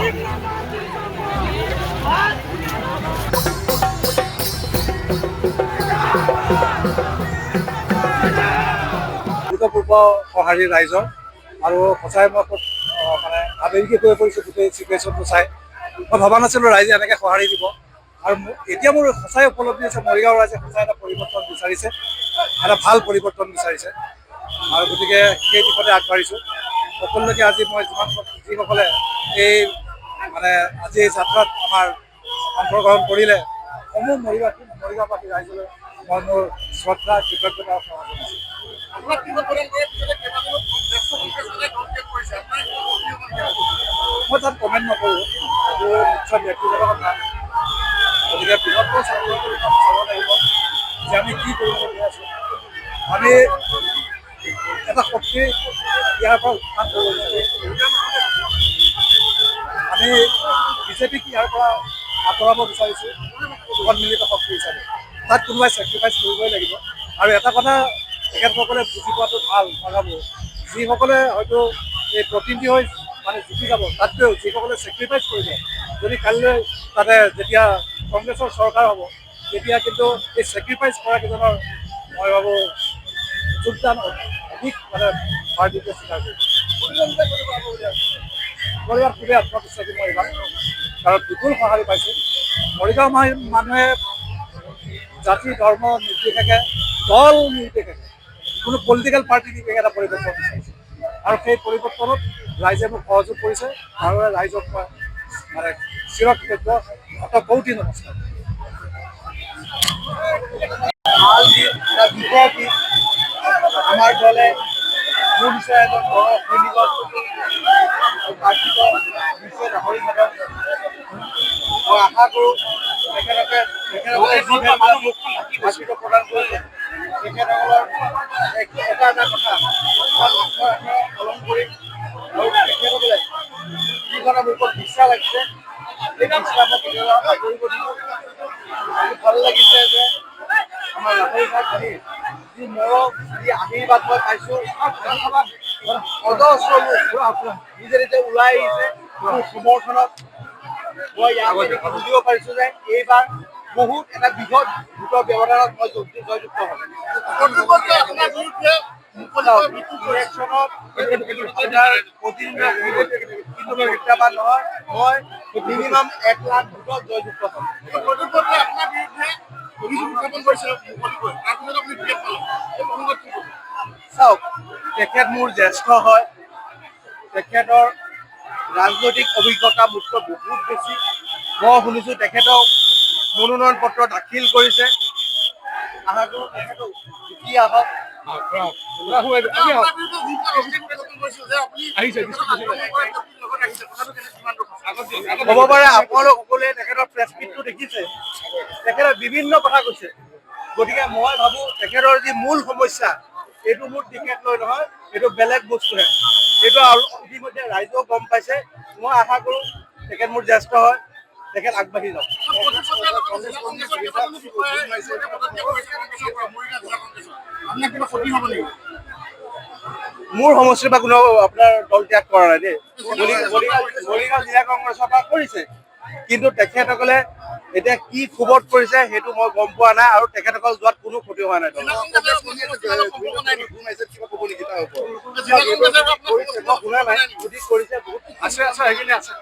পূৰ্ব সঁহাৰি ৰাইজৰ আৰু সঁচাই মই মানে আৱেগিক হৈ পৰিছোঁ গোটেই চিটুৱেশ্যনটো চাই। মই ভবা নাছিলোঁ ৰাইজে এনেকৈ সঁহাৰি দিব আৰু এতিয়া মোৰ সঁচাই উপলব্ধি হৈছে মৰিগাঁও ৰাইজে সঁচাই এটা পৰিৱৰ্তন বিচাৰিছে, এটা ভাল পৰিৱৰ্তন বিচাৰিছে আৰু গতিকে সেই দিশতে আগবাঢ়িছোঁ। সকলোকে আজি মই যিসকলে এই মানে আজি এই যাত্ৰাত আমাৰ অংশগ্ৰহণ কৰিলে সমূহ মৰিগাঁওবাসী ৰাইজলৈ মই মোৰ শ্ৰদ্ধা কৃতজ্ঞতা সমাজন আছোঁ। মই তাত কমেণ্ট নকৰোঁ, এইটো নিশ্চয় ব্যক্তিগত কথা। গতিকে বৃহত্তৰ চাব লাগিব যে আমি কি কৰিবলৈ আছোঁ। আমি এটা শক্তি ইয়াৰ পৰা উত্থান কৰিব বিচাৰোঁ। আমি বিজেপিক ইয়াৰ পৰা আঁতৰাব বিচাৰিছোঁ সন্মিলিত শক্তি হিচাপে। তাত কোনোবাই চেক্ৰিফাইচ কৰিবই লাগিব আৰু এটা কথা তেখেতসকলে বুজি পোৱাটো ভাল। মই ভাবোঁ যিসকলে হয়তো এই প্ৰতিনিধি হৈ মানে জিকি যাব, তাতকৈও যিসকলে চেক্ৰিফাইচ কৰিব, যদি কাইলৈ তাতে যেতিয়া কংগ্ৰেছৰ চৰকাৰ হ'ব তেতিয়া কিন্তু এই চেক্ৰিফাইচ কৰা কেইজনৰ মই ভাবোঁ যোগদান অধিক মানে পাৰ্টিটোৱে স্বীকাৰ কৰিব। মৰিগাঁৱত খুবেই আত্মবিশ্বাসী মই এইবাৰ, কাৰণ বিপুল সঁহাৰি পাইছোঁ। মৰিগাঁও মানুহে জাতি ধৰ্ম নিৰ্বিশেষে, দল নিৰ্বিশেষে, কোনো পলিটিকেল পাৰ্টি নিৰ্বিশেষে এটা পৰিৱৰ্তন বিচাৰিছে আৰু সেই পৰিৱৰ্তনত ৰাইজে মোক সহযোগ কৰিছে আৰু ৰাইজক মই মানে চিৰকৃতজ্ঞ, কৌটি নমস্কাৰ। আমাৰ দলে মোৰ নিশ্চয় এজন বড় সৈনিকক পাৰ্টিক নিশ্চয় গাহৰি ঘাটত মই আশা কৰোঁ তেখেতসকলে প্ৰদান কৰিছে তেখেতসকলৰ এটা কথা পালন কৰিম আৰু তেখেতসকলে যি কথা মোৰ ওপৰত বিশ্বাস লাগিছে সেই বিশ্বাস মই কেতিয়াবা আঁতৰিব দিব। ভাল লাগিছে যে আমাৰ লাহৰীঘাট আহি যি মৰম, যি আশীৰ্বাদ মই পাইছোঁ, অজস্ৰ নিজে নিজে ওলাই আহিছে মোৰ সমৰ্থনত। মই ইয়াৰ বুজিব পাৰিছোঁ যে এইবাৰ বহুত এটা বৃহৎ ভোটৰ ব্যৱধানত মই জয়যুক্ত হ'ম। ইলেকশ্যনত প্ৰত্যাহ্বান নহয়, মই মিনিমাম 1 লাখ ভোটত জয়যুক্ত হ'ম। চাওক, তেখেত মোৰ জ্যেষ্ঠ হয়, তেখেতৰ ৰাজনৈতিক অভিজ্ঞতা মোতকৈ বহুত বেছি। মই শুনিছোঁ তেখেতক মনোনয়ন পত্ৰ দাখিল কৰিছে। আশা কৰোঁ তেখেতক জিকি আহক। হ'ব পাৰে আপোনালোক সকলোৱে তেখেতৰ প্ৰেছ মিটটো দেখিছে, তেখেতে বিভিন্ন কথা কৈছে। গতিকে মই ভাবোঁ তেখেতৰ যি মূল সমস্যা এইটো মোৰ টিকেট লৈ নহয়, এইটো বেলেগ বস্তুহে। এইটো ইতিমধ্যে ৰাইজেও গম পাইছে। মই আশা কৰোঁ তেখেত মোৰ জ্যেষ্ঠ হয়, তেখেত আগবাঢ়ি যাওক। মোৰ সমষ্টিৰ পৰা কোনেও আপোনাৰ দল ত্যাগ কৰা নাই দেই। মৰিগাঁও জিলা কংগ্ৰেছৰ পৰা কৰিছে, কিন্তু তেখেতসকলে এতিয়া কি ক্ষোভত কৰিছে সেইটো মই গম পোৱা নাই আৰু তেখেতসকল যোৱাত কোনো ক্ষতি হোৱা নাই। শুনা নাই, যদি কৰিছে বহুত আছে সেইখিনি আছে।